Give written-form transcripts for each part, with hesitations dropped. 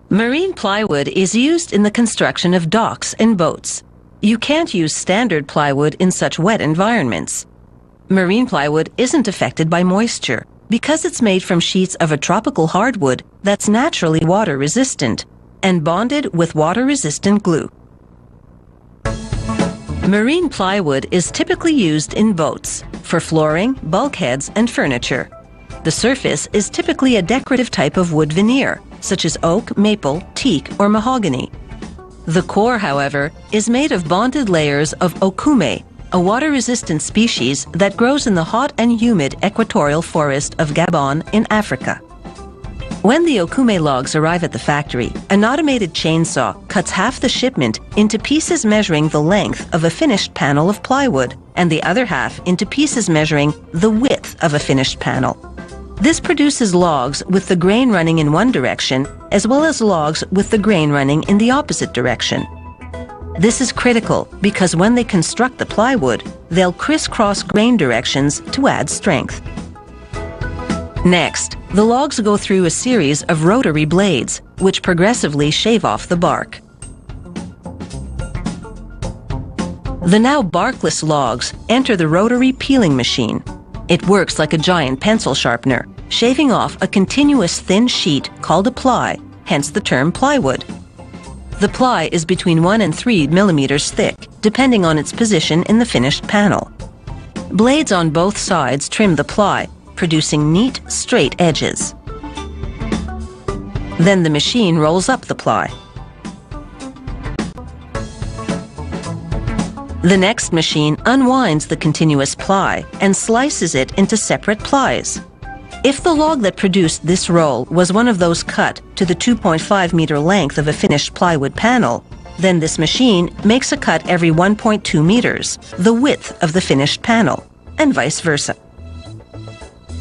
Marine plywood is used in the construction of docks and boats. You can't use standard plywood in such wet environments. Marine plywood isn't affected by moisture because it's made from sheets of a tropical hardwood that's naturally water-resistant and bonded with water-resistant glue. Marine plywood is typically used in boats for flooring, bulkheads, and furniture. The surface is typically a decorative type of wood veneer, such as oak, maple, teak, or mahogany. The core, however, is made of bonded layers of okume, a water-resistant species that grows in the hot and humid equatorial forest of Gabon in Africa. When the okume logs arrive at the factory, an automated chainsaw cuts half the shipment into pieces measuring the length of a finished panel of plywood and the other half into pieces measuring the width of a finished panel. This produces logs with the grain running in one direction as well as logs with the grain running in the opposite direction. This is critical because when they construct the plywood, they'll crisscross grain directions to add strength. Next, the logs go through a series of rotary blades, which progressively shave off the bark. The now barkless logs enter the rotary peeling machine. It works like a giant pencil sharpener, shaving off a continuous thin sheet called a ply, hence the term plywood. The ply is between 1 and 3 millimeters thick, depending on its position in the finished panel. Blades on both sides trim the ply, producing neat, straight edges. Then the machine rolls up the ply. The next machine unwinds the continuous ply and slices it into separate plies. If the log that produced this roll was one of those cut to the 2.5 meter length of a finished plywood panel, then this machine makes a cut every 1.2 meters, the width of the finished panel, and vice versa.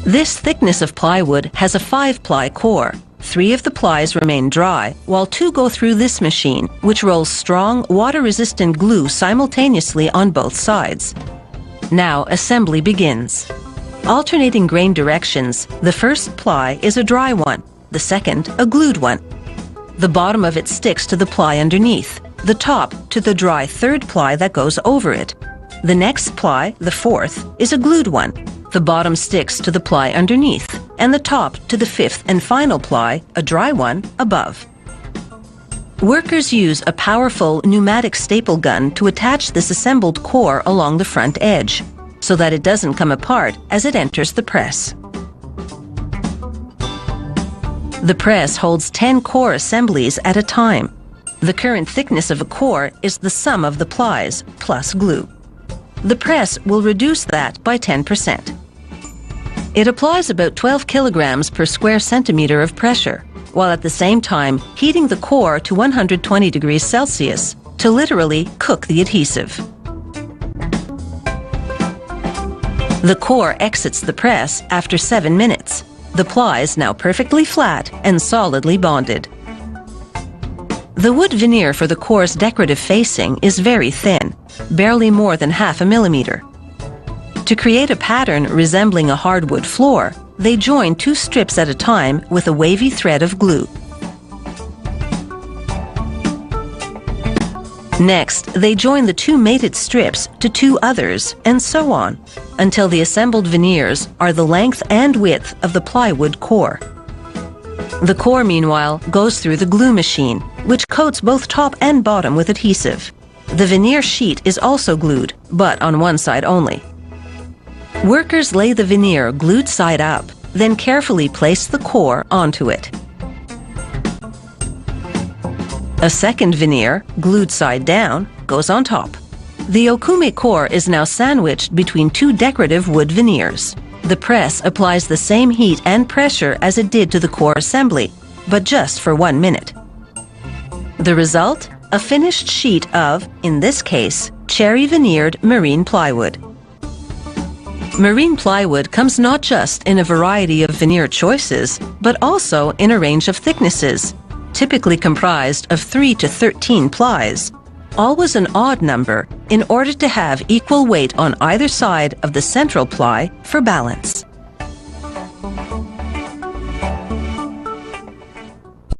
This thickness of plywood has a 5-ply core. 3 of the plies remain dry, while 2 go through this machine, which rolls strong, water-resistant glue simultaneously on both sides. Now assembly begins. Alternating grain directions, the first ply is a dry one, the second a glued one. The bottom of it sticks to the ply underneath, the top to the dry third ply that goes over it. The next ply, the fourth, is a glued one. The bottom sticks to the ply underneath, and the top to the fifth and final ply, a dry one, above. Workers use a powerful pneumatic staple gun to attach this assembled core along the front edge, so that it doesn't come apart as it enters the press. The press holds 10 core assemblies at a time. The current thickness of a core is the sum of the plies plus glue. The press will reduce that by 10%. It applies about 12 kilograms per square centimeter of pressure, while at the same time heating the core to 120 degrees Celsius to literally cook the adhesive. The core exits the press after 7 minutes. The plies now perfectly flat and solidly bonded. The wood veneer for the core's decorative facing is very thin, barely more than ½ millimeter. To create a pattern resembling a hardwood floor, they join 2 strips at a time with a wavy thread of glue. Next, they join the 2 mated strips to 2 others, and so on, until the assembled veneers are the length and width of the plywood core. The core, meanwhile, goes through the glue machine, which coats both top and bottom with adhesive. The veneer sheet is also glued, but on one side only. Workers lay the veneer glued side up, then carefully place the core onto it. A second veneer, glued side down, goes on top. The okume core is now sandwiched between 2 decorative wood veneers. The press applies the same heat and pressure as it did to the core assembly, but just for 1 minute. The result? A finished sheet of, in this case, cherry veneered marine plywood. Marine plywood comes not just in a variety of veneer choices, but also in a range of thicknesses, typically comprised of 3 to 13 plies, always an odd number in order to have equal weight on either side of the central ply for balance.